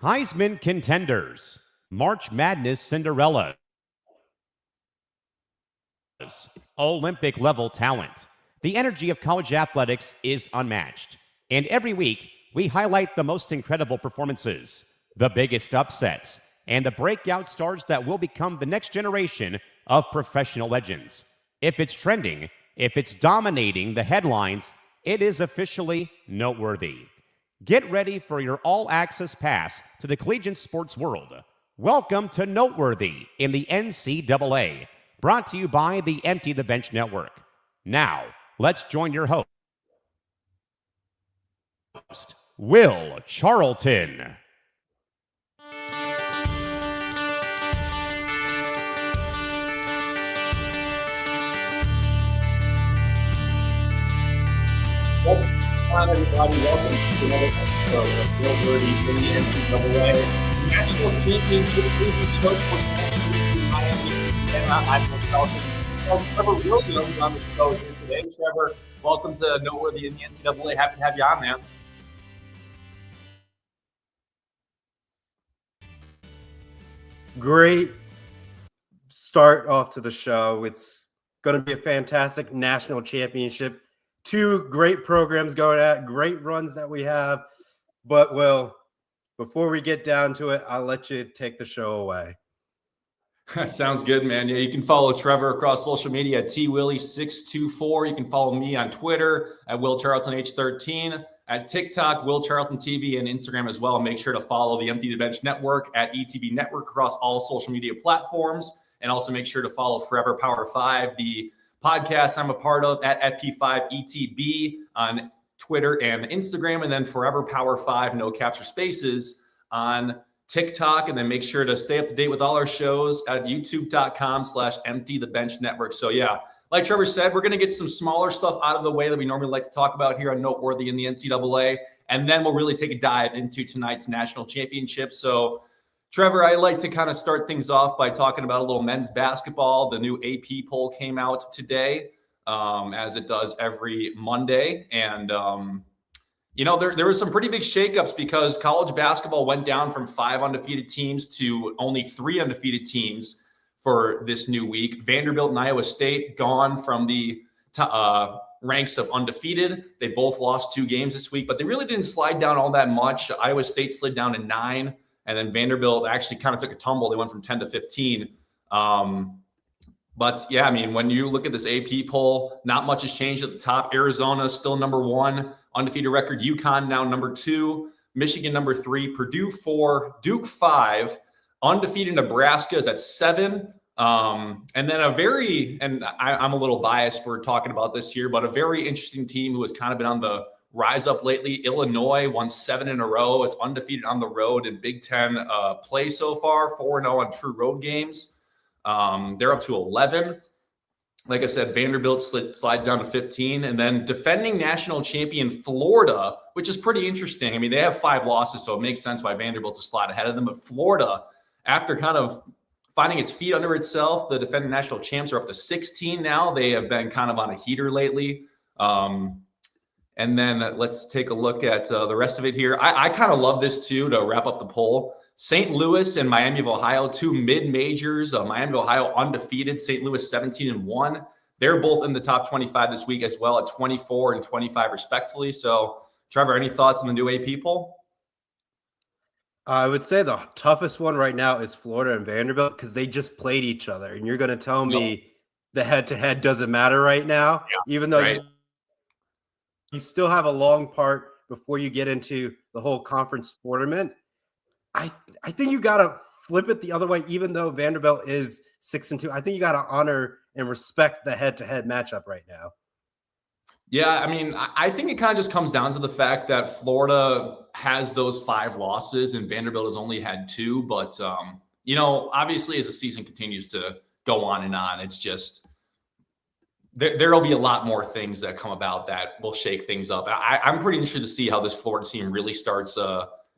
Heisman contenders, March Madness Cinderellas, Olympic level talent. The energy of college athletics is unmatched. And every week, we highlight the most incredible performances, the biggest upsets, and the breakout stars that will become the next generation of professional legends. If it's trending, if it's dominating the headlines, it is officially noteworthy. Get ready for your all-access pass to the collegiate sports world. Welcome to Noteworthy in the NCAA, brought to you by the Empty the Bench Network. Now, let's join your host, Will Charlton. What's going on, everybody? Welcome to another episode of Noteworthy in the NCAA National Championship Preview Show for Miami, Indiana. I'm Will Charlton. Trevor Williams on the show here today. Trevor, welcome to Noteworthy in the NCAA. Happy to have you on, man. Great start off to the show. It's going to be a fantastic national championship. Two great programs going at, great runs that we have. But, Will, before we get down to it, I'll let you take the show away. Sounds good, man. Yeah, you can follow Trevor across social media at TWilly624. You can follow me on Twitter at WillCharltonH13, at TikTok, Will Charlton TV, and Instagram as well. Make sure to follow the Empty the Bench Network at ETB Network across all social media platforms. And also make sure to follow Forever Power 5, the podcast I'm a part of at P5ETB on Twitter and Instagram, and then Forever Power 5, no caps or spaces, on TikTok. And then make sure to stay up to date with all our shows at youtube.com/Empty the Bench Network. So yeah, like Trevor said, we're going to get some smaller stuff out of the way that we normally like to talk about here on Noteworthy in the NCAA. And then we'll really take a dive into tonight's national championship. So Trevor, I like to kind of start things off by talking about a little men's basketball. The new AP poll came out today, as it does every Monday. And, there were some pretty big shakeups because college basketball went down from 5 undefeated teams to only 3 undefeated teams for this new week. Vanderbilt and Iowa State gone from the ranks of undefeated. They both lost 2 games this week, but they really didn't slide down all that much. Iowa State slid down to 9. And then Vanderbilt actually kind of took a tumble. They went from 10 to 15. But yeah, I mean, when you look at this AP poll, not much has changed at the top. Arizona still number 1, undefeated record. UConn now number 2, Michigan number 3, Purdue 4, Duke 5, undefeated Nebraska is at 7. And then I'm a little biased. We're talking about this here, but a very interesting team who has kind of been on the rise up lately. Illinois won 7 in a row. It's undefeated on the road in Big Ten play so far, 4-0 on true road games. They're up to 11. Like I said, Vanderbilt slides down to 15. And then defending national champion Florida, which is pretty interesting. I mean, they have 5 losses, so it makes sense why Vanderbilt's a slot ahead of them. But Florida, after kind of finding its feet under itself, the defending national champs are up to 16 now. They have been kind of on a heater lately. And then let's take a look at the rest of it here. I kind of love this too, to wrap up the poll. St. Louis and Miami of Ohio, 2 mid-majors. Miami of Ohio undefeated, St. Louis 17-1. They're both in the top 25 this week as well at 24 and 25 respectfully. So Trevor, any thoughts on the new AP poll? I would say the toughest one right now is Florida and Vanderbilt because they just played each other. And you're going to tell me the head-to-head doesn't matter right now, even though you still have a long part before you get into the whole conference tournament. I think you got to flip it the other way, even though Vanderbilt is 6-2. I think you got to honor and respect the head-to-head matchup right now. Yeah, I mean, I think it kind of just comes down to the fact that Florida has those 5 losses and Vanderbilt has only had 2. But, obviously as the season continues to go on and on, it's just there'll be a lot more things that come about that will shake things up. I'm pretty interested to see how this Florida team really starts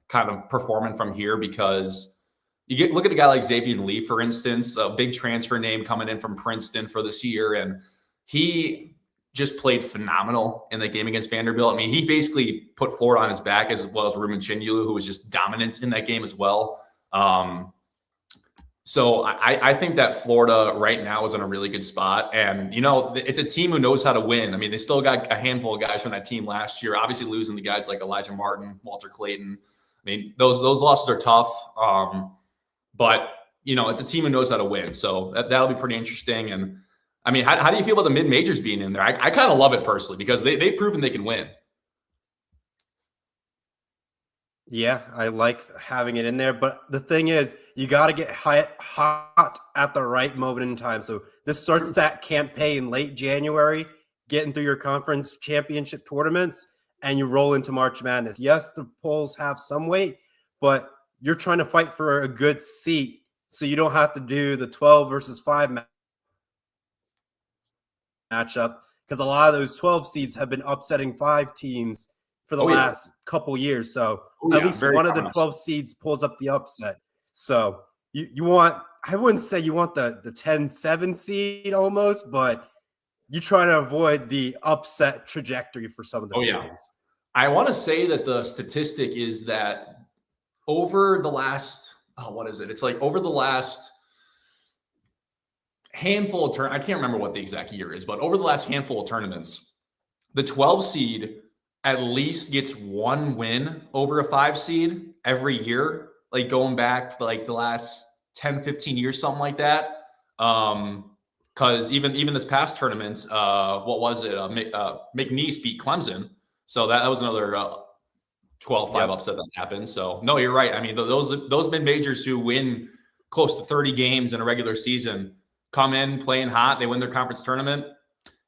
kind of performing from here, because look at a guy like Xavier Lee, for instance, a big transfer name coming in from Princeton for this year. And he just played phenomenal in the game against Vanderbilt. I mean, he basically put Florida on his back, as well as Ruben Chinyulu, who was just dominant in that game as well. So I think that Florida right now is in a really good spot. And, it's a team who knows how to win. I mean, they still got a handful of guys from that team last year, obviously losing the guys like Elijah Martin, Walter Clayton. I mean, those losses are tough. But, it's a team who knows how to win. So that'll be pretty interesting. And, I mean, how do you feel about the mid-majors being in there? I kind of love it personally because they've proven they can win. Yeah, I like having it in there. But the thing is, you got to get hot at the right moment in time. So this starts that campaign late January, getting through your conference championship tournaments, and you roll into March Madness. Yes, the polls have some weight, but you're trying to fight for a good seat so you don't have to do the 12 versus 5 matchup, because a lot of those 12 seeds have been upsetting 5 teams for the last couple years. So at least one of the 12 seeds pulls up the upset. So you want, I wouldn't say you want the 10-7 seed almost, but you try to avoid the upset trajectory for some of the seeds. I want to say that the statistic is that over the last, It's like over the last handful of I can't remember what the exact year is, but over the last handful of tournaments, the 12 seed at least gets 1 win over a 5 seed every year, like going back for like the last 10, 15 years, something like that. Because even this past tournament, McNeese beat Clemson. So that was another 12-5 upset that happened. So no, you're right. I mean, those mid-majors who win close to 30 games in a regular season come in playing hot, they win their conference tournament.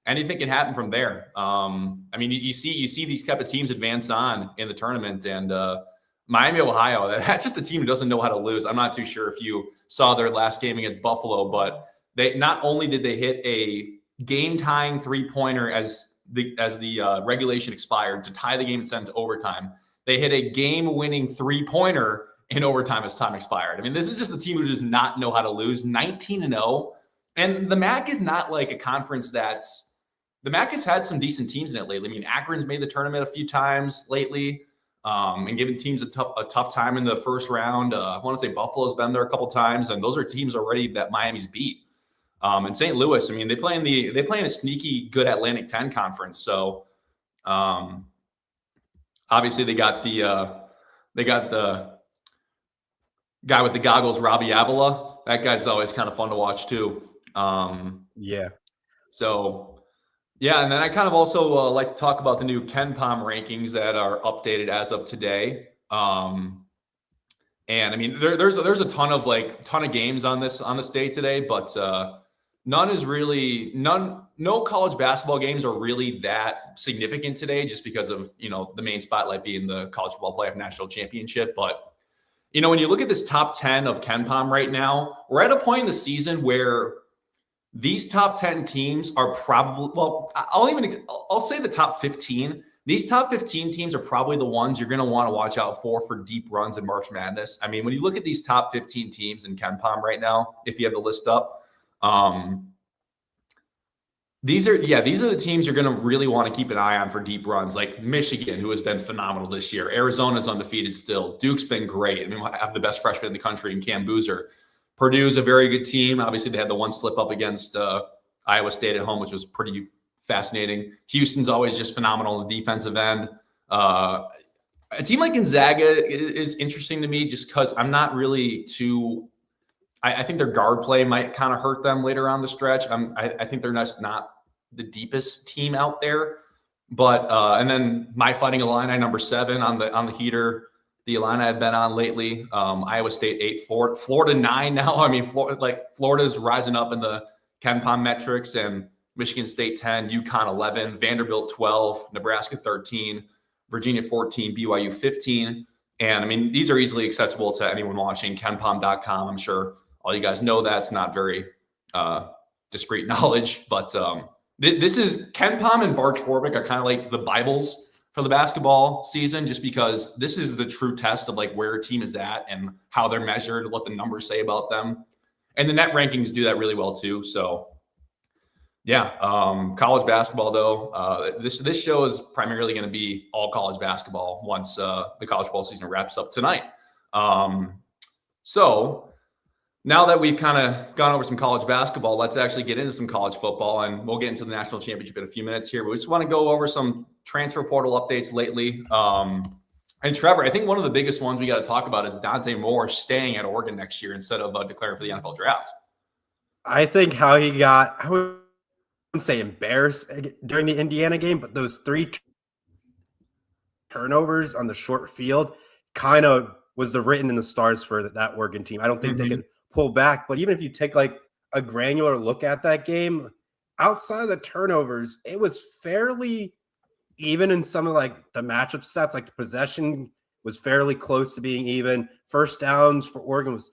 Anything can happen from there. I mean, you see these type of teams advance on in the tournament, and Miami, Ohio, that's just a team who doesn't know how to lose. I'm not too sure if you saw their last game against Buffalo, but they not only did they hit a game-tying 3-pointer as the regulation expired to tie the game and send it to overtime, they hit a game-winning 3-pointer in overtime as time expired. I mean, this is just a team who does not know how to lose. 19-0. And the MAC is not like a conference the MAC has had some decent teams in it lately. I mean, Akron's made the tournament a few times lately, and given teams a tough time in the first round. I want to say Buffalo's been there a couple times, and those are teams already that Miami's beat. And St. Louis, I mean, they play in a sneaky good Atlantic 10 conference. So obviously they got the guy with the goggles, Robbie Avila. That guy's always kind of fun to watch too. So yeah, and then I kind of also like to talk about the new KenPom rankings that are updated as of today. And I mean, there's a ton of games on this day today, but no college basketball games are really that significant today, just because of the main spotlight being the College Football Playoff National Championship. But when you look at this top 10 of KenPom right now, we're at a point in the season where these top 10 teams are probably, I'll say the top 15. These top 15 teams are probably the ones you're going to want to watch out for deep runs in March Madness. I mean, when you look at these top 15 teams in KenPom right now, if you have the list up, these are the teams you're going to really want to keep an eye on for deep runs, like Michigan, who has been phenomenal this year. Arizona's undefeated still. Duke's been great. I mean, I have the best freshman in the country in Cam Boozer. Purdue's a very good team. Obviously, they had the one slip up against Iowa State at home, which was pretty fascinating. Houston's always just phenomenal on the defensive end. A team like Gonzaga is interesting to me just because I'm not really too – I think their guard play might kind of hurt them later on the stretch. I think they're just not the deepest team out there. But and then my Fighting Illini, number 7 on the heater. The Illini I've been on lately. Iowa State 8, Florida 9 now. I mean, Florida's rising up in the KenPom metrics, and Michigan State 10, UConn 11, Vanderbilt 12, Nebraska 13, Virginia 14, BYU 15. And I mean, these are easily accessible to anyone watching. KenPom.com. I'm sure all you guys know that. It's not very discrete knowledge, but this is KenPom and Barch Forbick are kind of like the Bibles for the basketball season, just because this is the true test of like where a team is at and how they're measured, what the numbers say about them. And the net rankings do that really well too. So Yeah, college basketball though. This show is primarily going to be all college basketball once the college football season wraps up tonight. So now that we've kind of gone over some college basketball, let's actually get into some college football, and we'll get into the national championship in a few minutes here. But we just want to go over some transfer portal updates lately. And Trevor, I think one of the biggest ones we got to talk about is Dante Moore staying at Oregon next year instead of declaring for the NFL draft. I think how he got, I wouldn't say embarrassed during the Indiana game, but those 3 turnovers on the short field kind of was the written in the stars for that Oregon team. I don't think they could pull back, but even if you take like a granular look at that game, outside of the turnovers, it was fairly even in some of like the matchup stats. Like the possession was fairly close to being even. First downs for Oregon was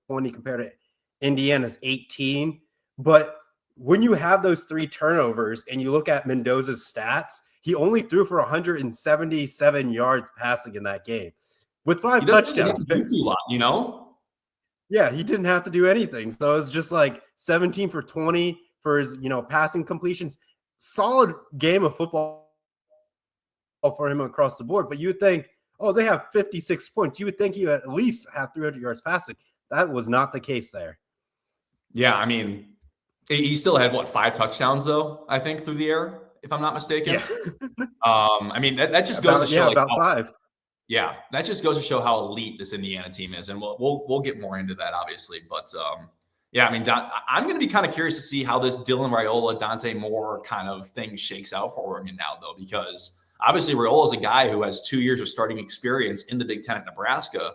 20 compared to Indiana's 18. But when you have those 3 turnovers and you look at Mendoza's stats, he only threw for 177 yards passing in that game with 5 touchdowns. A lot, you know? Yeah, he didn't have to do anything. So it was just like 17 for 20 for his, passing completions. Solid game of football for him across the board. But you would think, oh, they have 56 points. You would think he would at least have 300 yards passing. That was not the case there. Yeah, I mean, he still had, 5 touchdowns, though, I think, through the air, if I'm not mistaken. Yeah. I mean, that just goes to show. About 5. Yeah, that just goes to show how elite this Indiana team is. And we'll get more into that, obviously. But, yeah, I mean, I'm going to be kind of curious to see how this Dylan Raiola, Dante Moore kind of thing shakes out for Oregon now, though, because obviously Raiola is a guy who has 2 years of starting experience in the Big Ten at Nebraska.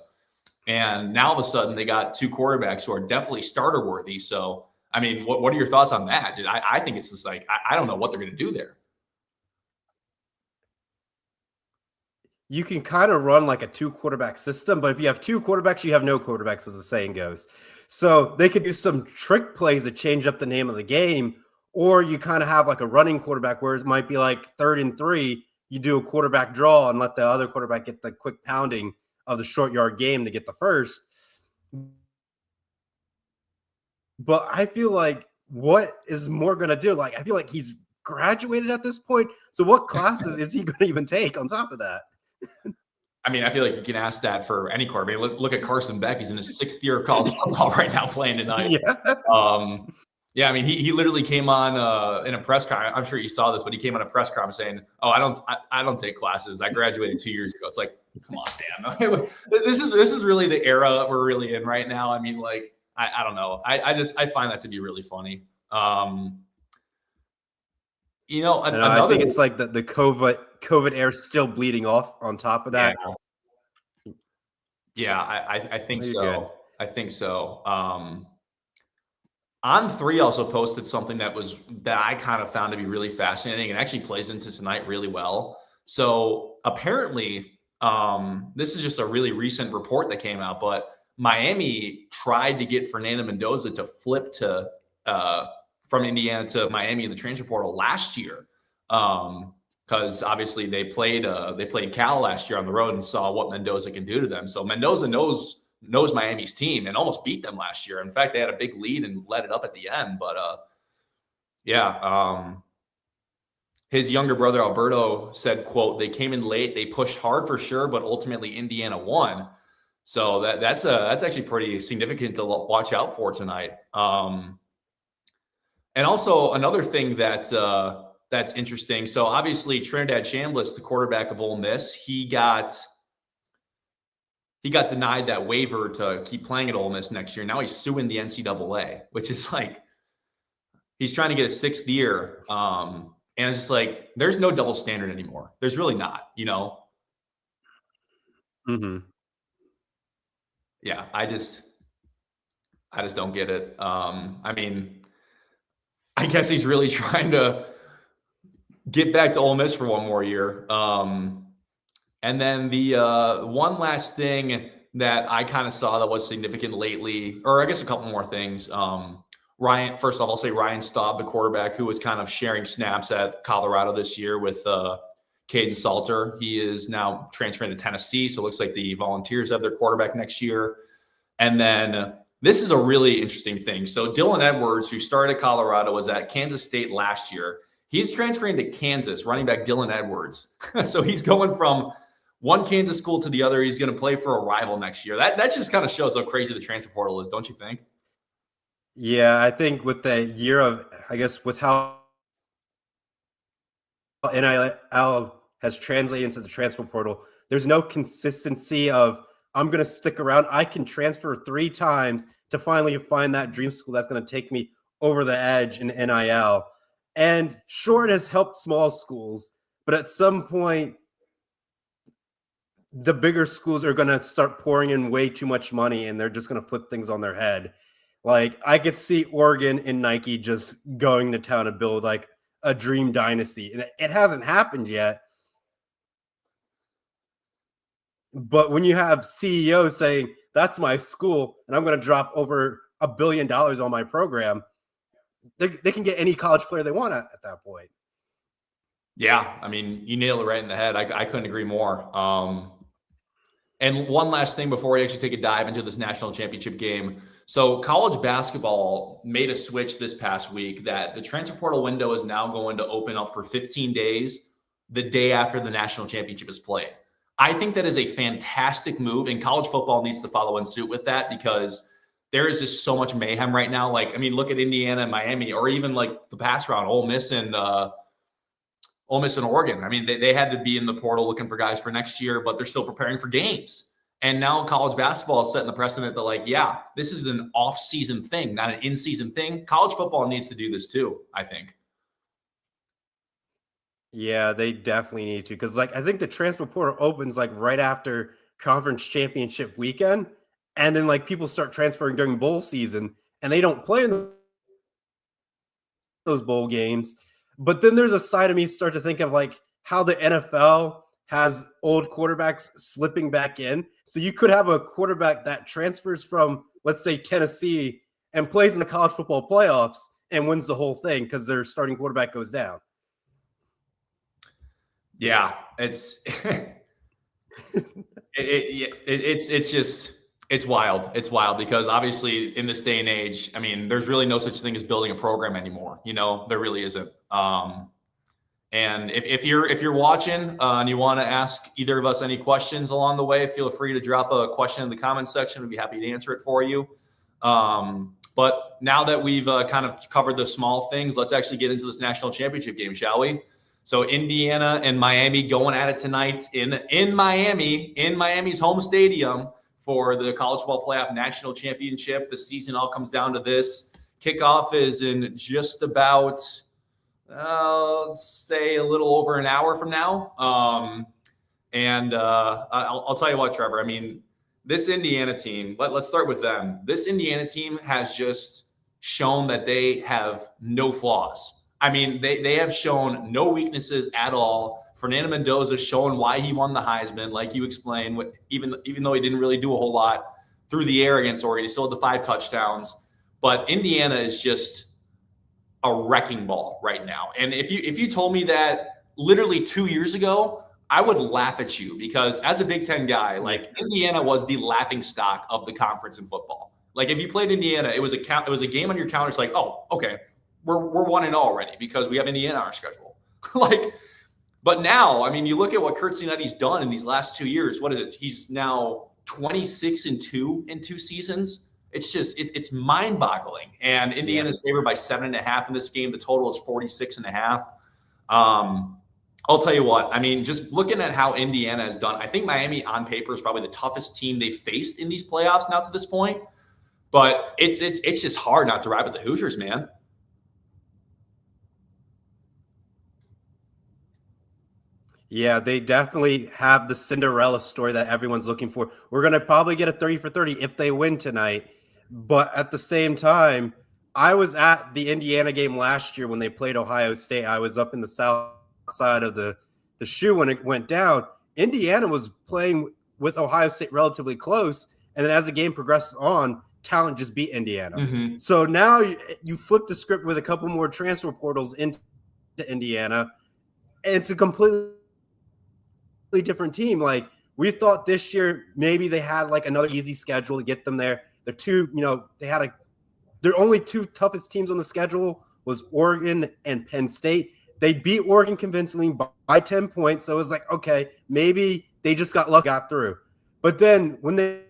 And now all of a sudden they got 2 quarterbacks who are definitely starter worthy. So, I mean, what are your thoughts on that? I think it's just like, I don't know what they're going to do there. You can kind of run like a 2 quarterback system, but if you have 2 quarterbacks, you have no quarterbacks, as the saying goes. So they could do some trick plays to change up the name of the game, or you kind of have like a running quarterback where it might be like 3rd and 3. You do a quarterback draw and let the other quarterback get the quick pounding of the short yard game to get the first. But I feel like what is Moore going to do? Like, I feel like he's graduated at this point. So what classes is he going to even take on top of that? I mean, I feel like you can ask that for any quarterback. Look at Carson Beck. He's in his 6th year of college football right now playing tonight. Yeah. Yeah, I mean, he literally came on in a press conference. I'm sure you saw this, but he came on a press conference saying, "Oh, I don't take classes. I graduated 2 years ago." It's like, come on, Dan. This is really the era we're really in right now. I mean, like, I don't know. I find that to be really funny. I think it's like the COVID air still bleeding off on top of that. Yeah, I think so. Good. I think so. On3 also posted something that I kind of found to be really fascinating and actually plays into tonight really well. So apparently, this is just a really recent report that came out, but Miami tried to get Fernando Mendoza to flip to from Indiana to Miami in the transfer portal last year, because obviously they played Cal last year on the road and saw what Mendoza can do to them. So Mendoza knows Miami's team and almost beat them last year. In fact, they had a big lead and let it up at the end. But his younger brother Alberto said, quote, "They came in late, they pushed hard for sure, but ultimately Indiana won." So that's actually pretty significant to watch out for tonight. And also another thing that's interesting. So obviously Trinidad Chambliss, the quarterback of Ole Miss, he got denied that waiver to keep playing at Ole Miss next year. Now he's suing the NCAA, which is like, he's trying to get a 6th year. And it's just like, there's no double standard anymore. There's really not, Mm-hmm. Yeah, I just don't get it. I mean, I guess he's really trying to get back to Ole Miss for one more year. And then the one last thing that I kind of saw that was significant lately, or I guess a couple more things. First off, I'll say Ryan Staub, the quarterback who was kind of sharing snaps at Colorado this year with Caden Salter. He is now transferring to Tennessee, so it looks like the Volunteers have their quarterback next year. And then This is a really interesting thing. So Dylan Edwards, who started at Colorado, was at Kansas State last year. He's transferring to Kansas, running back Dylan Edwards. So he's going from one Kansas school to the other. He's going to play for a rival next year. That just kind of shows how crazy the transfer portal is, don't you think? Yeah, I think with the year of, I guess, with how NIL has translated into the transfer portal, there's no consistency of, I'm going to stick around. I can transfer 3 times to finally find that dream school that's going to take me over the edge in NIL. And sure, it has helped small schools, but at some point, the bigger schools are going to start pouring in way too much money, and they're just going to flip things on their head. Like, I could see Oregon and Nike just going to town to build like a dream dynasty. And it hasn't happened yet. But when you have CEOs saying, that's my school, and I'm going to drop over $1 billion on my program, they can get any college player they want at that point. Yeah, I mean, you nailed it right in the head. I couldn't agree more. And one last thing before we actually take a dive into this national championship game. So college basketball made a switch this past week that the transfer portal window is now going to open up for 15 days the day after the national championship is played. I think that is a fantastic move, and college football needs to follow in suit with that because there is just so much mayhem right now. Like, I mean, look at Indiana and Miami, or even like the pass round, Ole Miss and Oregon. I mean, they had to be in the portal looking for guys for next year, but they're still preparing for games. And now college basketball is setting the precedent that, like, yeah, this is an off-season thing, not an in-season thing. College football needs to do this too, I think. Yeah, they definitely need to, because like I think the transfer portal opens like right after conference championship weekend, and then like people start transferring during bowl season, and they don't play in those bowl games. But then there's a side of me start to think of like how the NFL has old quarterbacks slipping back in. So you could have a quarterback that transfers from, let's say, Tennessee and plays in the college football playoffs and wins the whole thing because their starting quarterback goes down. Yeah, it's it's wild. It's wild because obviously in this day and age, I mean, there's really no such thing as building a program anymore. You know, there really isn't. And if you're watching and you want to ask either of us any questions along the way, feel free to drop a question in the comments section. We'd be happy to answer it for you. But now that we've kind of covered the small things, let's actually get into this national championship game, shall we? So Indiana and Miami going at it tonight in Miami's home stadium for the College Football Playoff National Championship. The season all comes down to this. Kickoff is in just about, let's say, a little over an hour from now. I'll tell you what, Trevor. I mean, this Indiana team. Let's start with them. This Indiana team has just shown that they have no flaws. I mean, they have shown no weaknesses at all. Fernando Mendoza showing why he won the Heisman, like you explained, even though he didn't really do a whole lot through the air against Oregon. He still had the 5 touchdowns. But Indiana is just a wrecking ball right now. And if you told me that literally 2 years ago, I would laugh at you because as a Big Ten guy, like Indiana was the laughing stock of the conference in football. Like if you played Indiana, it was a game on your calendar. It's like, oh, okay. We're 1-0 already because we have Indiana on our schedule. But now, I mean, you look at what Curt Cignetti's done in these last 2 years. What is it? He's now 26-2 in 2 seasons. It's just, it's mind-boggling. And Indiana's favored by 7.5 in this game. The total is 46.5. I'll tell you what, I mean, just looking at how Indiana has done, I think Miami on paper is probably the toughest team they've faced in these playoffs now to this point. But it's just hard not to ride with the Hoosiers, man. Yeah, they definitely have the Cinderella story that everyone's looking for. We're going to probably get a 30 for 30 if they win tonight. But at the same time, I was at the Indiana game last year when they played Ohio State. I was up in the south side of the shoe when it went down. Indiana was playing with Ohio State relatively close. And then as the game progressed on, talent just beat Indiana. Mm-hmm. So now you flip the script with a couple more transfer portals into Indiana. And it's a completely different team. Like we thought this year, maybe they had like another easy schedule to get them there. their only two toughest teams on the schedule was Oregon and Penn State. They beat Oregon convincingly by 10 points. So it was like, okay, maybe they just got through. But then when they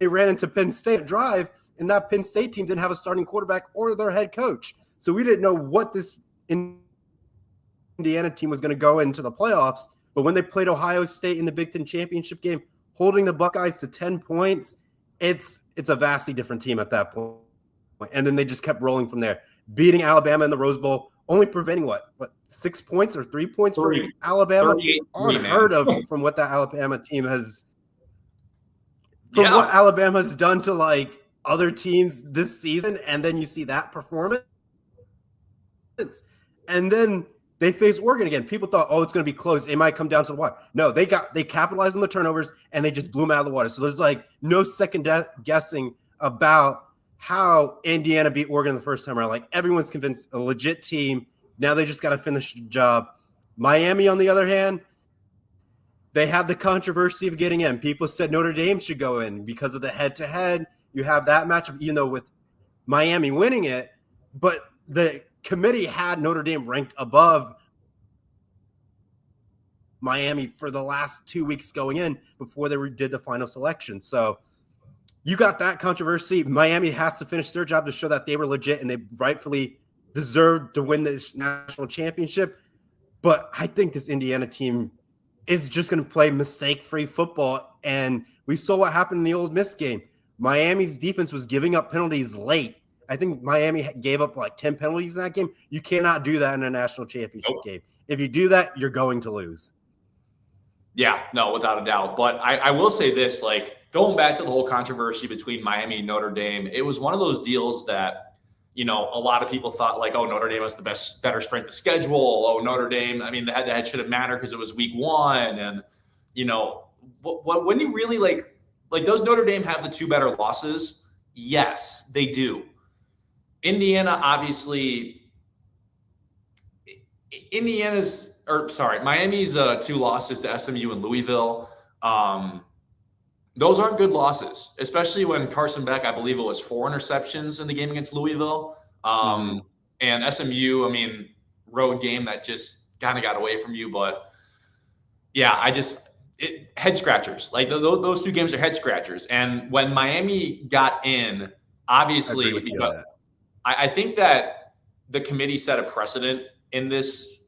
ran into Penn State drive, and that Penn State team didn't have a starting quarterback or their head coach. So we didn't know what this Indiana team was going to go into the playoffs. But when they played Ohio State in the Big Ten championship game, holding the Buckeyes to 10 points, it's a vastly different team at that point. And then they just kept rolling from there, beating Alabama in the Rose Bowl, only preventing what 6 points or 3 points for Alabama? Unheard of from what that Alabama team has – what Alabama's done to, like, other teams this season, and then you see that performance. And then they face Oregon again. People thought, it's going to be close. It might come down to the wire. No, they capitalized on the turnovers, and they just blew them out of the water. So there's, like, no second guessing about how Indiana beat Oregon the first time around. Like, everyone's convinced a legit team. Now they just got to finish the job. Miami, on the other hand, they had the controversy of getting in. People said Notre Dame should go in because of the head-to-head. You have that matchup, even though with Miami winning it, but the committee had Notre Dame ranked above Miami for the last 2 weeks going in before they did the final selection. So you got that controversy. Miami has to finish their job to show that they were legit and they rightfully deserved to win this national championship. But I think this Indiana team is just going to play mistake-free football. And we saw what happened in the Ole Miss game. Miami's defense was giving up penalties late. I think Miami gave up like 10 penalties in that game. You cannot do that in a national championship game. If you do that, you're going to lose. Yeah, no, without a doubt. But I will say this, like, going back to the whole controversy between Miami and Notre Dame, it was one of those deals that, a lot of people thought like, Notre Dame has better strength of schedule. Notre Dame, I mean, the head-to-head shouldn't matter because it was week one. And, when you really like, does Notre Dame have the two better losses? Yes, they do. Indiana, obviously, Miami's two losses to SMU and Louisville. Those aren't good losses, especially when Carson Beck, I believe it was 4 interceptions in the game against Louisville. And SMU, I mean, road game that just kind of got away from you. But yeah, head scratchers. Like those two games are head scratchers. And when Miami got in, obviously, I think that the committee set a precedent in this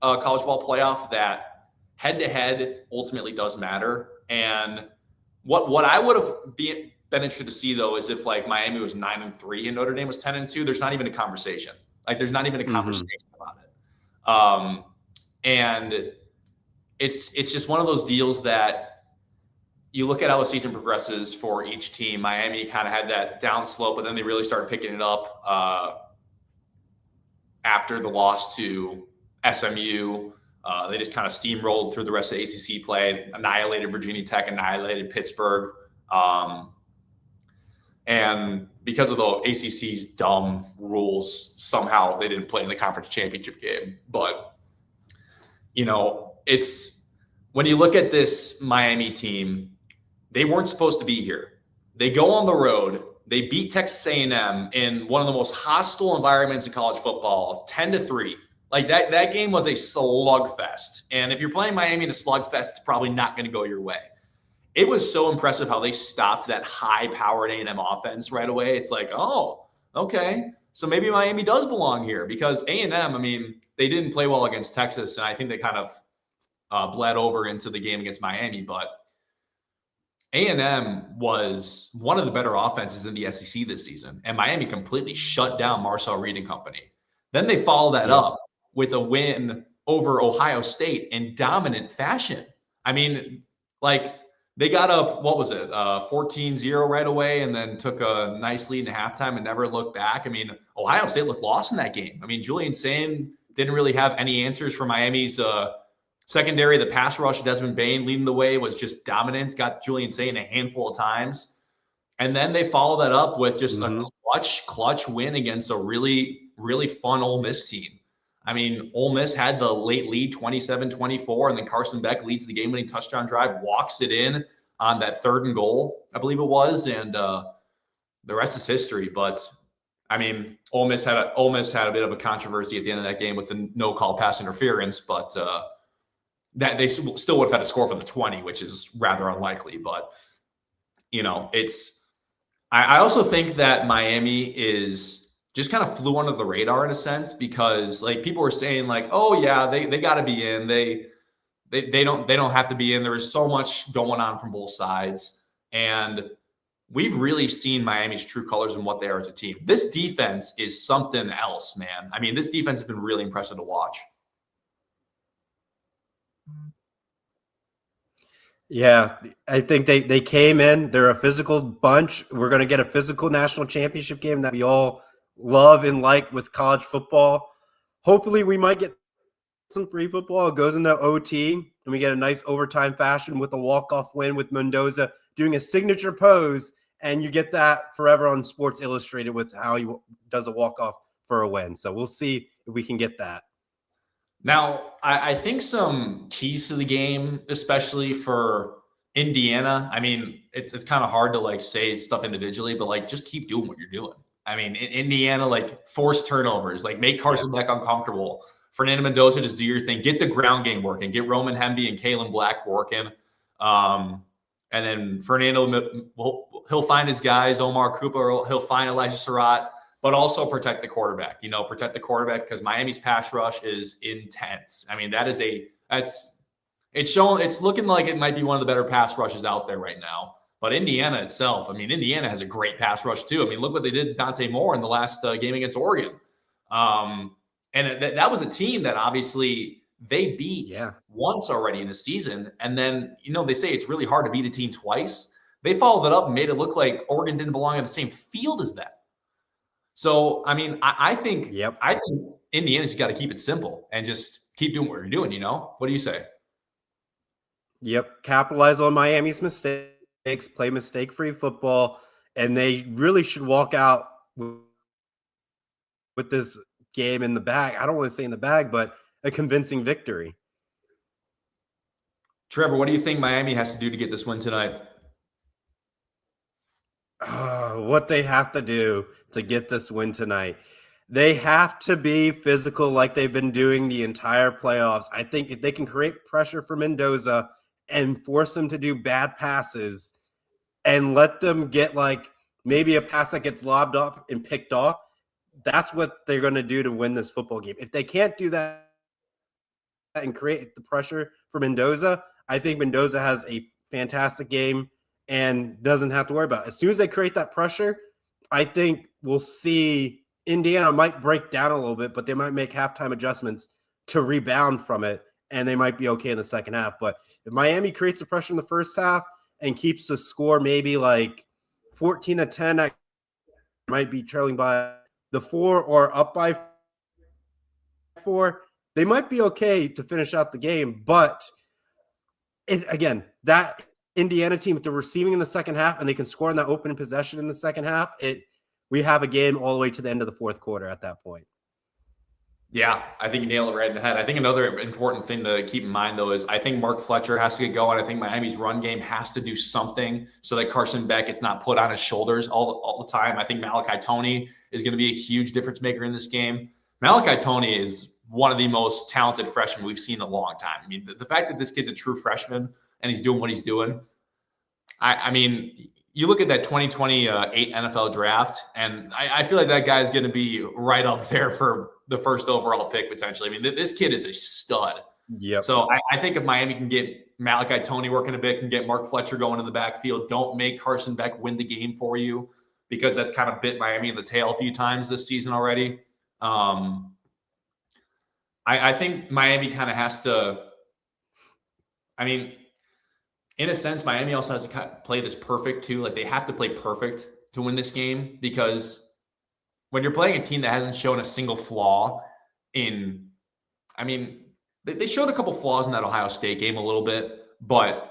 college ball playoff that head-to-head ultimately does matter. And what I would have been interested to see, though, is if like Miami was 9-3 and Notre Dame was 10-2. There's not even a conversation. Like there's not even a conversation about it. And it's just one of those deals that you look at how the season progresses for each team. Miami kind of had that down slope, but then they really started picking it up after the loss to SMU. They just kind of steamrolled through the rest of the ACC play, annihilated Virginia Tech, annihilated Pittsburgh. And because of the ACC's dumb rules, somehow they didn't play in the conference championship game. But, it's when you look at this Miami team, they weren't supposed to be here. They go on the road. They beat Texas A&M in one of the most hostile environments in college football, 10-3. Like that game was a slugfest. And if you're playing Miami in a slugfest, it's probably not going to go your way. It was so impressive how they stopped that high-powered A&M offense right away. It's like, oh, okay. So maybe Miami does belong here because A&M, I mean, they didn't play well against Texas, and I think they kind of bled over into the game against Miami. But A&M was one of the better offenses in the SEC this season, and Miami completely shut down Marcel Reed and company. Then they follow that up with a win over Ohio State in dominant fashion. I mean, like they got up, 14-0 right away and then took a nice lead in halftime and never looked back. I mean, Ohio State looked lost in that game. I mean, Julian Sain didn't really have any answers for Miami's secondary. The pass rush, Desmond Bain leading the way, was just dominant, got Julian Sain a handful of times. And then they follow that up with just a clutch win against a really, really fun Ole Miss team. I mean, Ole Miss had the late lead, 27-24, and then Carson Beck leads the game-winning touchdown drive, walks it in. on that 3rd and goal, I believe it was, and the rest is history. But I mean, Ole Miss had a bit of a controversy at the end of that game with the no call pass interference, but that they still would have had to score for the 20, which is rather unlikely. But I also think that Miami is just kind of flew under the radar in a sense, because like people were saying like, oh yeah, they got to be in. They don't have to be in. There is so much going on from both sides, and we've really seen Miami's true colors and what they are as a team. This defense is something else, man. I mean, this defense has been really impressive to watch. Yeah, I think they came in. They're a physical bunch. We're going to get a physical national championship game that we all love and like with college football. Hopefully, we might get some free football. It goes into OT, and we get a nice overtime fashion with a walk-off win with Mendoza doing a signature pose, and you get that forever on Sports Illustrated with how he does a walk-off for a win. So we'll see if we can get that. Now, I think some keys to the game, especially for Indiana, I mean, it's kind of hard to like say stuff individually, but like just keep doing what you're doing. I mean, in Indiana, like force turnovers, like make Carson Beck uncomfortable. Fernando Mendoza, just do your thing. Get the ground game working. Get Roman Hemby and Kalen Black working. And then Fernando, he'll find his guys. Omar Cooper, he'll find Elijah Surratt. But also protect the quarterback, protect the quarterback, because Miami's pass rush is intense. I mean, it's looking like it might be one of the better pass rushes out there right now. But Indiana itself, I mean, Indiana has a great pass rush too. I mean, look what they did to Dante Moore in the last game against Oregon. And that was a team that obviously they beat once already in the season. And then, they say it's really hard to beat a team twice. They followed it up and made it look like Oregon didn't belong on the same field as them. So, I mean, I think Indiana's got to keep it simple and just keep doing what you're doing, What do you say? Yep. Capitalize on Miami's mistakes, play mistake-free football, and they really should walk out with this game in the bag. I don't want to say in the bag, but a convincing victory. Trevor, what do you think Miami has to do to get this win tonight? What they have to do to get this win tonight. They have to be physical like they've been doing the entire playoffs. I think if they can create pressure for Mendoza and force them to do bad passes and let them get like maybe a pass that gets lobbed up and picked off, that's what they're going to do to win this football game. If they can't do that and create the pressure for Mendoza, I think Mendoza has a fantastic game and doesn't have to worry about it. As soon as they create that pressure, I think we'll see Indiana might break down a little bit, but they might make halftime adjustments to rebound from it, and they might be okay in the second half. But if Miami creates the pressure in the first half and keeps the score maybe like 14-10, I might be trailing by the 4 or up by 4, they might be okay to finish out the game. But again, that Indiana team, if they're receiving in the second half and they can score in that open possession in the second half, we have a game all the way to the end of the fourth quarter at that point. Yeah, I think you nailed it right in the head. I think another important thing to keep in mind, though, is I think Mark Fletcher has to get going. I think Miami's run game has to do something so that Carson Beck gets not put on his shoulders all the time. I think Malachi Toney is going to be a huge difference maker in this game. Malachi Toney is one of the most talented freshmen we've seen in a long time. I mean, the fact that this kid's a true freshman and he's doing what he's doing, I mean, you look at that 2028 NFL draft, and I feel like that guy is going to be right up there for the first overall pick potentially. I mean, this kid is a stud. Yep. So I think if Miami can get Malachi Toney working a bit and get Mark Fletcher going in the backfield, don't make Carson Beck win the game for you, because that's kind of bit Miami in the tail a few times this season already. I think Miami kind of has to, I mean, in a sense, Miami also has to kind of play this perfect too. Like they have to play perfect to win this game, because when you're playing a team that hasn't shown a single flaw in, I mean, they showed a couple flaws in that Ohio State game a little bit, but,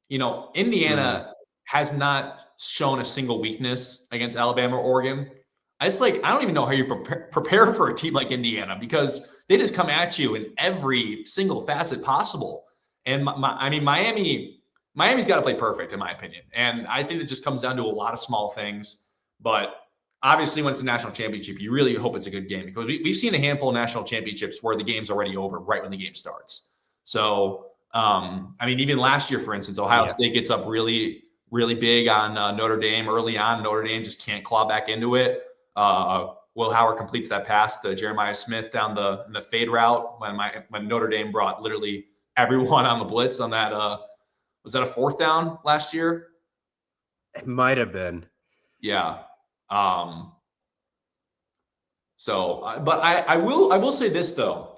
Indiana has not shown a single weakness against Alabama or Oregon. I don't even know how you prepare for a team like Indiana, because they just come at you in every single facet possible. And Miami Miami's got to play perfect, in my opinion. And I think it just comes down to a lot of small things. But obviously, when it's a national championship, you really hope it's a good game, because we've seen a handful of national championships where the game's already over right when the game starts. So, I mean, even last year, for instance, Ohio State gets up really, really big on Notre Dame early on. Notre Dame just can't claw back into it. Will Howard completes that pass to Jeremiah Smith down the fade route when Notre Dame brought literally everyone on the blitz on that. Was that a 4th down last year? It might have been. Yeah. But I will say this though.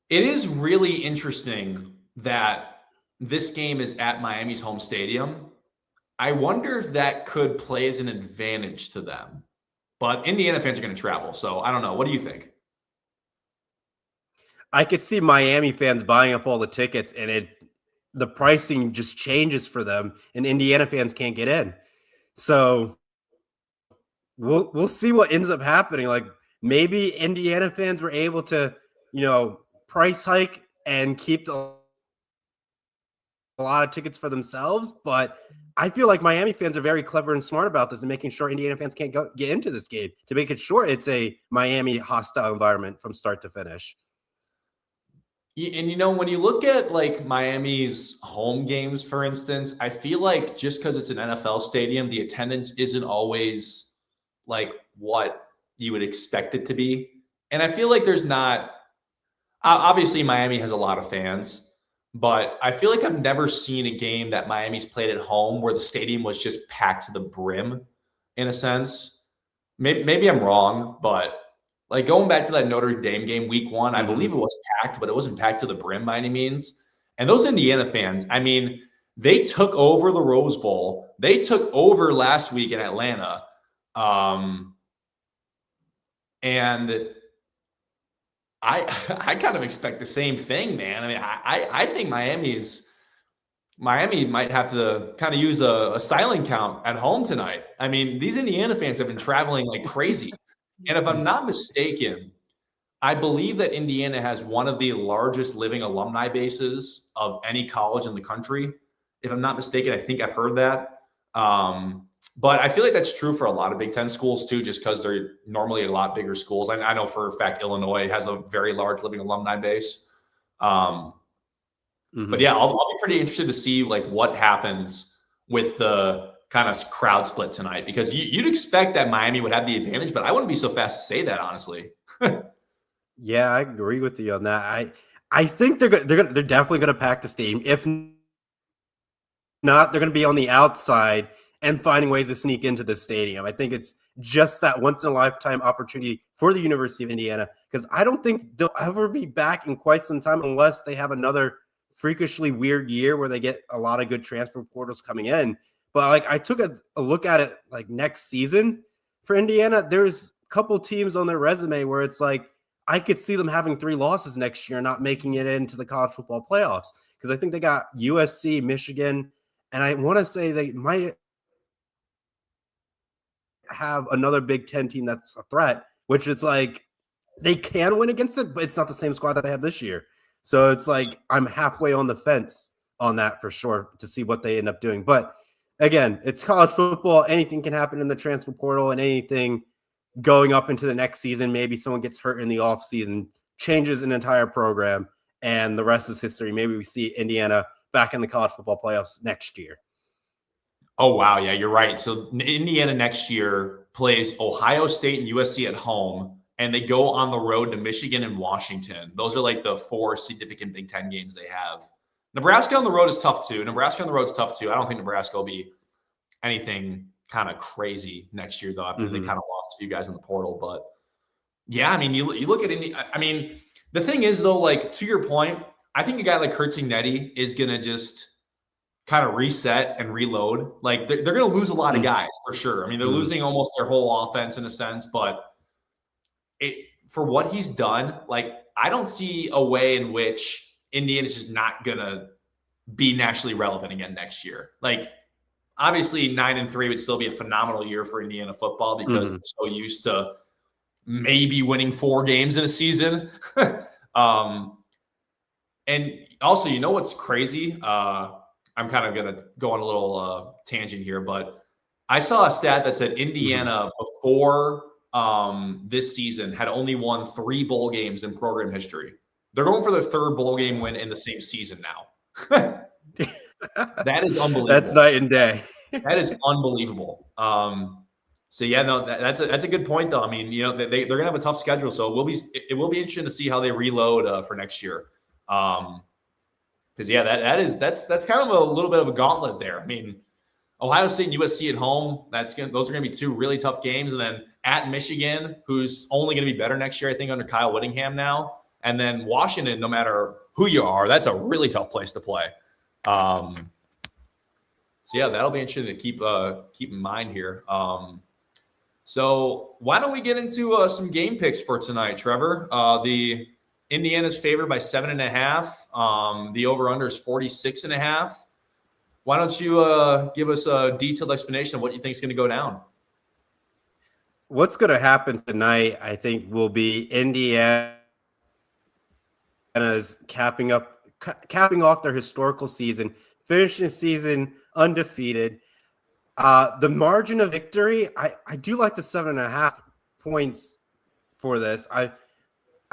It is really interesting that this game is at Miami's home stadium. I wonder if that could play as an advantage to them. But Indiana fans are going to travel, so I don't know. What do you think? I could see Miami fans buying up all the tickets, and the pricing just changes for them, and Indiana fans can't get in. So we'll see what ends up happening. Like, maybe Indiana fans were able to, price hike and keep a lot of tickets for themselves, but I feel like Miami fans are very clever and smart about this and making sure Indiana fans can't get into this game to make it sure it's a Miami hostile environment from start to finish. And, when you look at like Miami's home games, for instance, I feel like just because it's an NFL stadium, the attendance isn't always like what you would expect it to be. And I feel like there's not, obviously Miami has a lot of fans, but I feel like I've never seen a game that Miami's played at home where the stadium was just packed to the brim, in a sense. Maybe I'm wrong, but like going back to that Notre Dame game week 1, I believe it was packed, but it wasn't packed to the brim by any means. And those Indiana fans, I mean, they took over the Rose Bowl. They took over last week in Atlanta. And I kind of expect the same thing, man. I mean, I think Miami might have to kind of use a silent count at home tonight. I mean, these Indiana fans have been traveling like crazy. And if I'm not mistaken, I believe that Indiana has one of the largest living alumni bases of any college in the country. If I'm not mistaken, I think I've heard that. But I feel like that's true for a lot of Big Ten schools too, just because they're normally a lot bigger schools. I know for a fact Illinois has a very large living alumni base. But yeah, I'll be pretty interested to see like what happens with the kind of crowd split tonight, because you'd expect that Miami would have the advantage, but I wouldn't be so fast to say that, honestly. Yeah, I agree with you on that. I think they're definitely going to pack the stadium. If not, they're going to be on the outside and finding ways to sneak into the stadium. I think it's just that once-in-a-lifetime opportunity for the University of Indiana, because I don't think they'll ever be back in quite some time unless they have another freakishly weird year where they get a lot of good transfer portals coming in. But like, I took a look at it like next season for Indiana. There's a couple teams on their resume where it's like I could see them having 3 losses next year, not making it into the college football playoffs, because I think they got USC, Michigan, and I want to say they might have another Big Ten team that's a threat, which it's like they can win against it, but it's not the same squad that they have this year. So it's like I'm halfway on the fence on that for sure to see what they end up doing. But again, it's college football. Anything can happen in the transfer portal, and anything going up into the next season. Maybe someone gets hurt in the offseason, changes an entire program, and the rest is history. Maybe we see Indiana back in the college football playoffs next year. Oh, wow. Yeah, you're right. So Indiana next year plays Ohio State and USC at home, and they go on the road to Michigan and Washington. Those are like the 4 significant Big Ten games they have. Nebraska on the road is tough too. I don't think Nebraska will be anything kind of crazy next year, though, after they kind of lost a few guys in the portal. But yeah, I mean, you look at Indy. I mean, the thing is, though, like to your point, I think a guy like Curt Cignetti is going to just kind of reset and reload. Like they're going to lose a lot of guys for sure. I mean, they're losing almost their whole offense in a sense, but for what he's done, like I don't see a way in which Indiana's just not going to be nationally relevant again next year. Like obviously 9-3 would still be a phenomenal year for Indiana football because they're so used to maybe winning 4 games in a season. And also, you know what's crazy? I'm kind of going to go on a little tangent here, but I saw a stat that said Indiana before this season had only won 3 bowl games in program history. They're going for their 3rd bowl game win in the same season now. That is unbelievable. That's night and day. That is unbelievable. So yeah, no, that's a good point though. I mean, you know, they're gonna have a tough schedule, so it will be interesting to see how they reload for next year. Because yeah, that's kind of a little bit of a gauntlet there. I mean, Ohio State and USC at home, those are gonna be 2 really tough games, and then at Michigan, who's only gonna be better next year, I think, under Kyle Whittingham now, and then Washington. No matter who you are, that's a really tough place to play. So yeah, that'll be interesting to keep in mind here. So why don't we get into some game picks for tonight, Trevor? The Indiana's favored by 7.5. The over/under is 46.5. Why don't you give us a detailed explanation of what you think is going to go down? What's going to happen tonight, I think, will be Indiana's capping off their historical season, finishing the season undefeated. The margin of victory, I do like the 7.5 points for this. I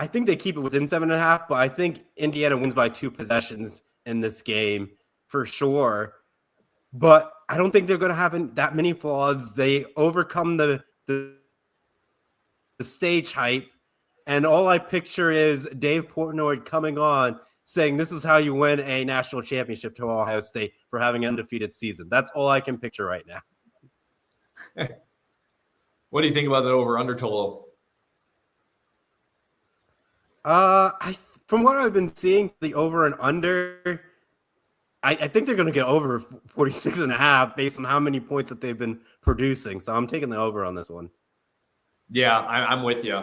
think they keep it within 7.5, but I think Indiana wins by 2 possessions in this game for sure. But I don't think they're going to have that many flaws. They overcome the stage hype, and all I picture is Dave Portnoy coming on saying this is how you win a national championship to Ohio State for having an undefeated season. That's all I can picture right now. What do you think about that over/under total? From what I've been seeing, the over and under, I think they're going to get over 46.5 based on how many points that they've been producing. So I'm taking the over on this one. Yeah, I'm with you.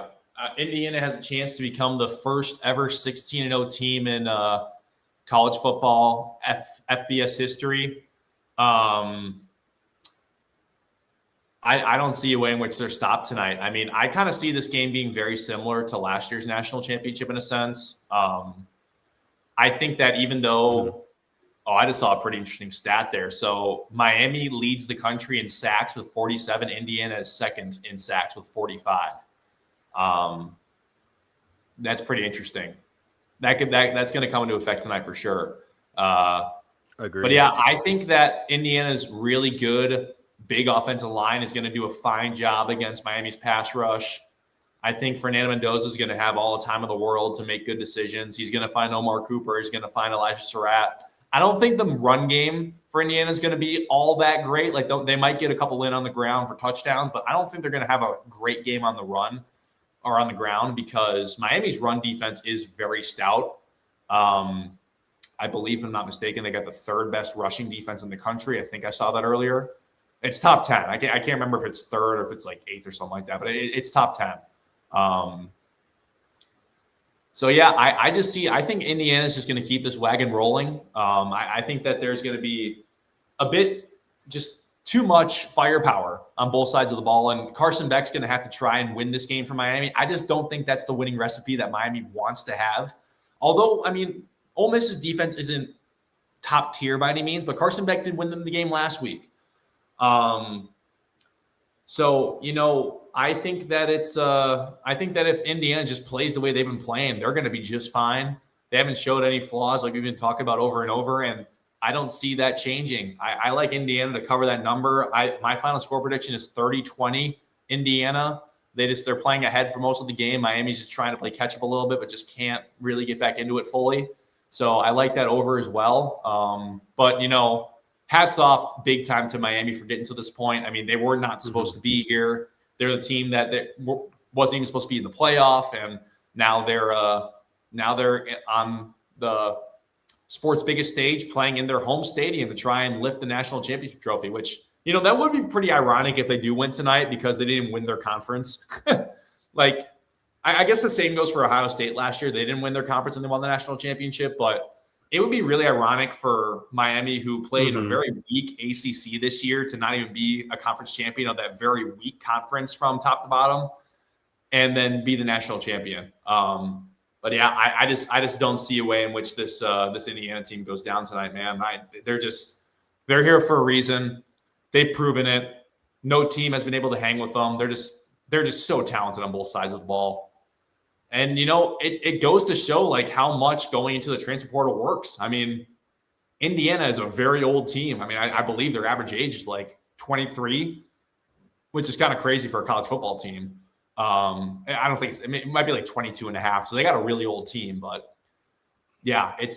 Indiana has a chance to become the first ever 16-0 team in college football FBS history. I don't see a way in which they're stopped tonight. I mean, I kind of see this game being very similar to last year's national championship in a sense. I think that even though I just saw a pretty interesting stat there. So Miami leads the country in sacks with 47. Indiana is second in sacks with 45. That's pretty interesting. That's going to come into effect tonight for sure. Agreed. But yeah, I think that Indiana's really good big offensive line is going to do a fine job against Miami's pass rush. I think Fernando Mendoza is going to have all the time in the world to make good decisions. He's going to find Omar Cooper. He's going to find Elijah Surratt. I don't think the run game for Indiana is going to be all that great. Like they might get a couple in on the ground for touchdowns, but I don't think they're going to have a great game on the run or on the ground because Miami's run defense is very stout. I believe, if I'm not mistaken, they got the 3rd best rushing defense in the country. I think I saw that earlier. It's top 10. I can't remember if it's 3rd or if it's like 8th or something like that, but it's top 10. So yeah, I think Indiana's just going to keep this wagon rolling. I think that there's going to be a bit just too much firepower on both sides of the ball, and Carson Beck's going to have to try and win this game for Miami. I just don't think that's the winning recipe that Miami wants to have. Although, I mean, Ole Miss's defense isn't top tier by any means, but Carson Beck did win them the game last week. So, you know, I think that if Indiana just plays the way they've been playing, they're going to be just fine. They haven't showed any flaws like we've been talking about over and over, and I don't see that changing. I like Indiana to cover that number. My final score prediction is 30-20 Indiana. They're playing ahead for most of the game. Miami's just trying to play catch up a little bit, but just can't really get back into it fully. So I like that over as well. But, you know, hats off big time to Miami for getting to this point. I mean, they were not supposed to be here. They're the team that wasn't even supposed to be in the playoff, and now they're on the sport's biggest stage, playing in their home stadium to try and lift the national championship trophy. Which, you know, that would be pretty ironic if they do win tonight because they didn't win their conference. Like, I guess the same goes for Ohio State last year. They didn't win their conference and they won the national championship, but it would be really ironic for Miami, who played a very weak ACC this year, to not even be a conference champion of that very weak conference from top to bottom, and then be the national champion. But yeah, I just don't see a way in which this Indiana team goes down tonight, man. They're here for a reason. They've proven it. No team has been able to hang with them. They're just so talented on both sides of the ball. And it goes to show like how much going into the transfer portal works. I mean, Indiana is a very old team. I mean, I believe their average age is like 23, which is kind of crazy for a college football team. I don't think it might be like 22 and a half. So they got a really old team, but yeah, it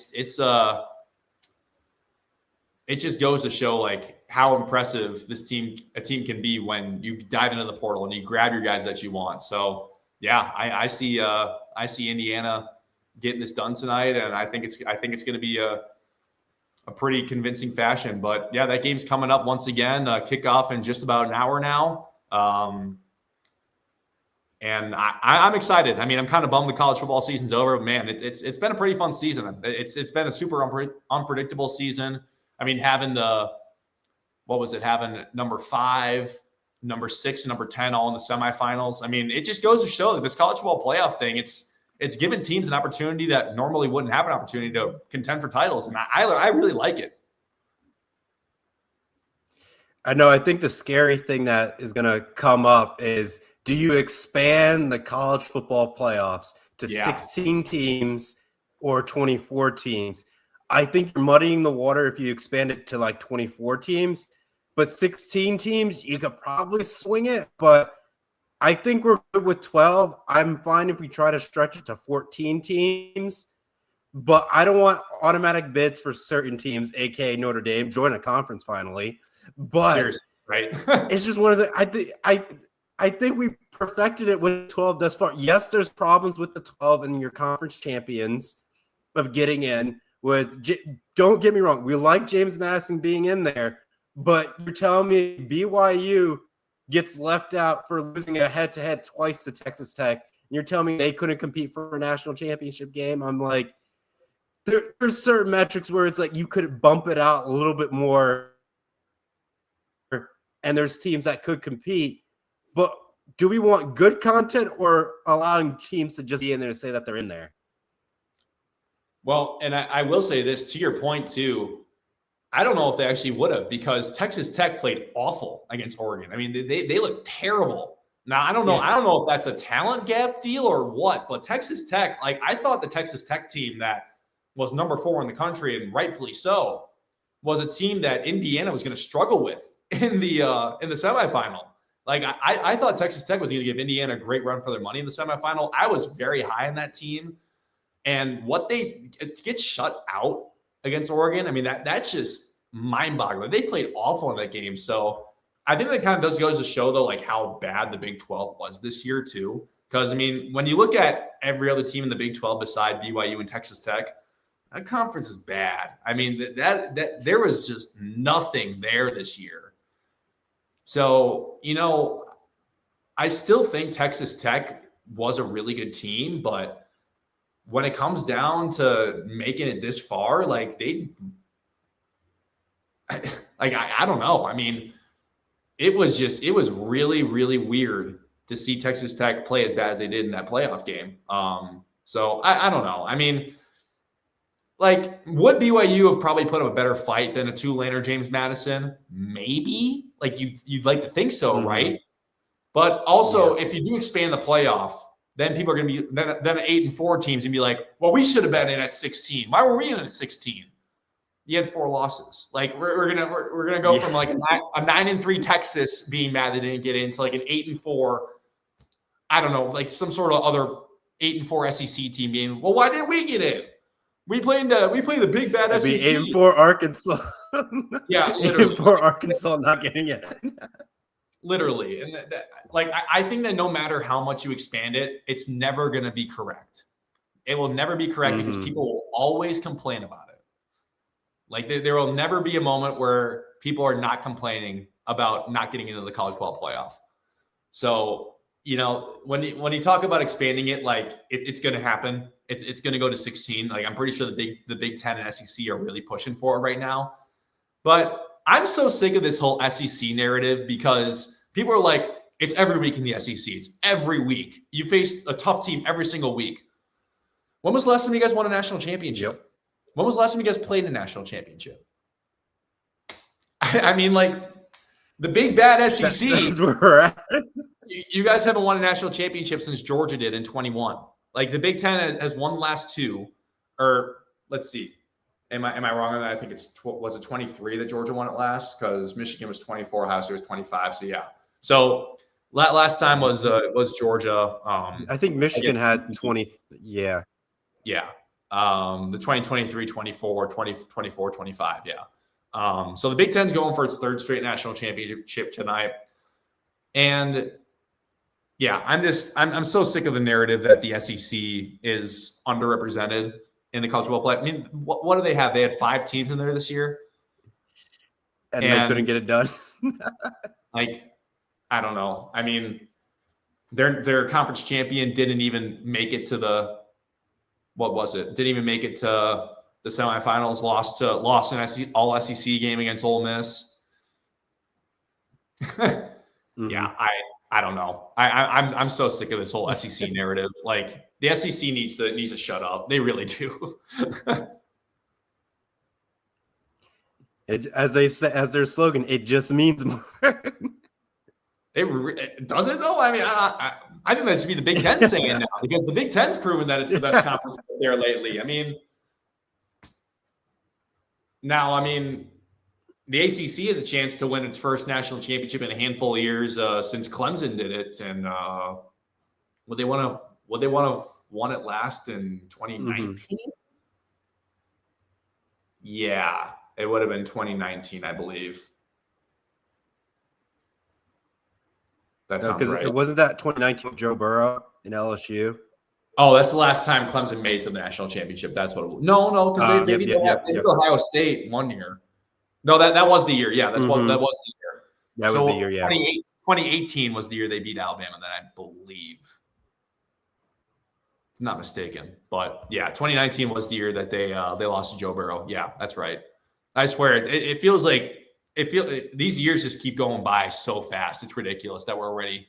just goes to show like how impressive a team can be when you dive into the portal and you grab your guys that you want. So yeah, I see Indiana getting this done tonight, and I think it's going to be a pretty convincing fashion. But yeah, that game's coming up once again. Kickoff in just about an hour now. And I'm excited. I mean, I'm kind of bummed the college football season's over, but man, it's been a pretty fun season. It's been a super unpredictable season. I mean, having number 5, number 6, and number 10 all in the semifinals. I mean, it just goes to show that this college football playoff thing, it's given teams an opportunity that normally wouldn't have an opportunity to contend for titles. And I really like it. I know. I think the scary thing that is going to come up is, do you expand the college football playoffs to 16 teams or 24 teams? I think you're muddying the water if you expand it to like 24 teams, but 16 teams, you could probably swing it. But I think we're good with 12. I'm fine if we try to stretch it to 14 teams, but I don't want automatic bids for certain teams, aka Notre Dame, join a conference finally. But seriously, right? It's just one of the. I think we perfected it with 12 thus far. Yes, there's problems with the 12 and your conference champions of getting in. Don't get me wrong, we like James Madison being in there, but you're telling me BYU gets left out for losing a head-to-head twice to Texas Tech. And you're telling me they couldn't compete for a national championship game? I'm like, there's certain metrics where it's like you could bump it out a little bit more, and there's teams that could compete. But do we want good content or allowing teams to just be in there to say that they're in there? Well, and I will say this to your point too. I don't know if they actually would have, because Texas Tech played awful against Oregon. I mean, they look terrible. Now, I don't know. I don't know if that's a talent gap deal or what, but Texas Tech, like I thought the Texas Tech team that was number 4 in the country, and rightfully so, was a team that Indiana was going to struggle with in the semifinal. Like, I thought Texas Tech was going to give Indiana a great run for their money in the semifinal. I was very high on that team. And what they get shut out against Oregon, I mean, that's just mind-boggling. They played awful in that game. So I think that kind of goes to show, though, like how bad the Big 12 was this year, too. Because, I mean, when you look at every other team in the Big 12 beside BYU and Texas Tech, that conference is bad. I mean, that there was just nothing there this year. So, I still think Texas Tech was a really good team, but when it comes down to making it this far, like I don't know. I mean, it was really, really weird to see Texas Tech play as bad as they did in that playoff game. So I don't know. I mean, like, would BYU have probably put up a better fight than a Tulane or James Madison? Maybe. Like, you'd like to think so, right? But also, if you do expand the playoff, then people are going to be then 8 and 4 teams and be like, well, we should have been in at 16. Why were we in at 16? You had 4 losses. Like, we're gonna go from like a 9 and 3 Texas being mad they didn't get into like an 8 and 4. I don't know, like some sort of other 8 and 4 SEC team being, well, why didn't we get in? We played the big bad SEC. Be 8 and 4 Arkansas. Yeah, literally. 8 and 4 Arkansas not getting it. Literally. And I think that no matter how much you expand it, it's never going to be correct. It will never be correct because people will always complain about it. Like there will never be a moment where people are not complaining about not getting into the college football playoff. So, when you talk about expanding it, like it's going to happen. It's going to go to 16. Like, I'm pretty sure the Big 10 and SEC are really pushing for it right now. But I'm so sick of this whole SEC narrative because people are like, it's every week in the SEC. It's every week. You face a tough team every single week. When was the last time you guys won a national championship? When was the last time you guys played in a national championship? I mean, like, the big bad SEC. That's where we're at. You guys haven't won a national championship since Georgia did in 21. Like, the Big Ten has won the last two. Or, let's see. Am I wrong on that? I think was it 23 that Georgia won it last? Because Michigan was 24, Ohio State was 25. So, yeah. So, last time was Georgia. I think Michigan had 20. Yeah. Yeah. The 2023, 24, 24, 25. Yeah. So the Big Ten's going for its third straight national championship tonight. And yeah, I'm so sick of the narrative that the SEC is underrepresented in the college football play. I mean, what do they have? They had 5 teams in there this year. And they couldn't get it done. Like, I don't know. I mean, their conference champion didn't even make it to the, what was it? Didn't even make it to the semifinals, lost an all SEC game against Ole Miss. Mm-hmm. Yeah, I don't know. I'm so sick of this whole SEC narrative. Like, the SEC needs to shut up. They really do. As their slogan, it just means more. It does it though? I mean, I think that should be the Big Ten saying it now, because the Big Ten's proven that it's the best conference there lately. I mean, now, the ACC has a chance to win its first national championship in a handful of years since Clemson did it, and would they want to won it last in 2019? Mm-hmm. Yeah, it would have been 2019, I believe. That sounds right. It wasn't that 2019 with Joe Burrow in LSU. Oh, that's the last time Clemson made to the national championship. That's what it was. No, because they beat Ohio State one year. No, that was the year. Yeah, that was the year. That was the year, yeah. 2018 was the year they beat Alabama, then, I believe. If I'm not mistaken. But, yeah, 2019 was the year that they lost to Joe Burrow. Yeah, that's right. I swear, it feels like these years just keep going by so fast. It's ridiculous that we're already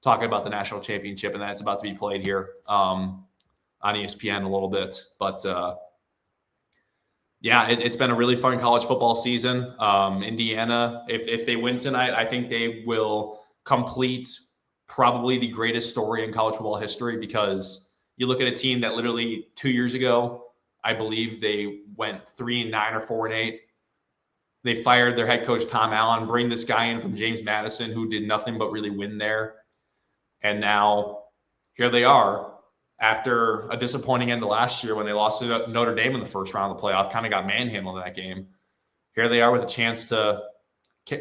talking about the national championship and that it's about to be played here on ESPN a little bit. But, yeah, it's been a really fun college football season. Indiana, if they win tonight, I think they will complete probably the greatest story in college football history, because you look at a team that literally 2 years ago, I believe they went 3-9 or 4-8. They fired their head coach, Tom Allen, bring this guy in from James Madison, who did nothing but really win there. And now here they are after a disappointing end of last year when they lost to Notre Dame in the first round of the playoff, kind of got manhandled in that game. Here they are with a chance to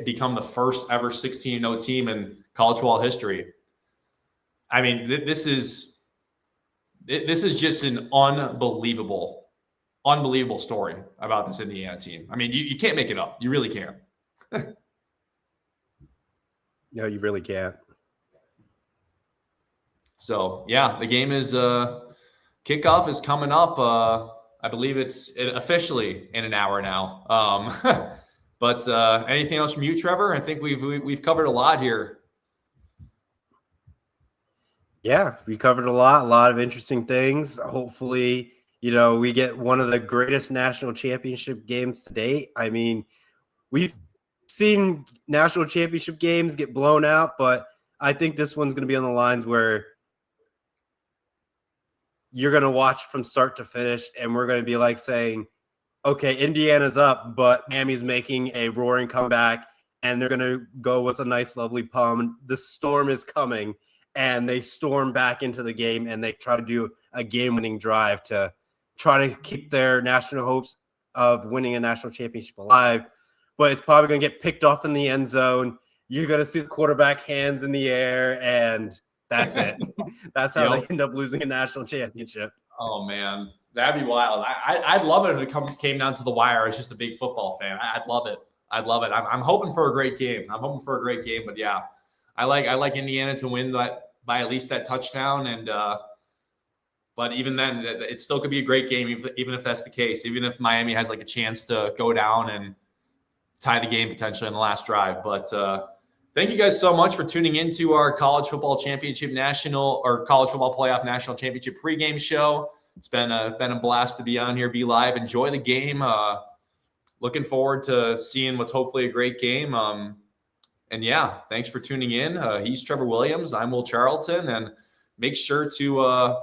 become the first ever 16-0 team in college football history. I mean, this is just an unbelievable story about this Indiana team. I mean, you can't make it up. You really can't. No, you really can't. So, yeah, the game is kickoff is coming up. I believe it's officially in an hour now. But anything else from you, Trevor? I think we've covered a lot here. Yeah, we covered a lot of interesting things. Hopefully, we get one of the greatest national championship games to date. I mean, we've seen national championship games get blown out, but I think this one's going to be on the lines where you're going to watch from start to finish, and we're going to be like saying, okay, Indiana's up, but Miami's making a roaring comeback, and they're going to go with a nice, lovely pump. The storm is coming, and they storm back into the game, and they try to do a game-winning drive to try to keep their national hopes of winning a national championship alive. But it's probably going to get picked off in the end zone. You're going to see the quarterback hands in the air, and that's it. That's how they end up losing a national championship. Oh, man. That'd be wild. I'd love it if it came down to the wire. I was just a big football fan. I'd love it. I'm hoping for a great game. But, yeah, I like Indiana to win that by at least that touchdown. And but even then, it still could be a great game, even if that's the case, even if Miami has like a chance to go down and tie the game potentially in the last drive. But thank you guys so much for tuning into our college football championship college football playoff national championship pregame show. It's been a blast to be on here, be live, enjoy the game. Looking forward to seeing what's hopefully a great game. And yeah, thanks for tuning in. He's Trevor Williams. I'm Will Charlton, and make sure to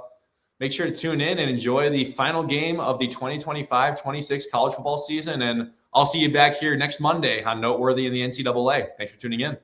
tune in and enjoy the final game of the 2025-26 college football season. And I'll see you back here next Monday on Noteworthy in the NCAA. Thanks for tuning in.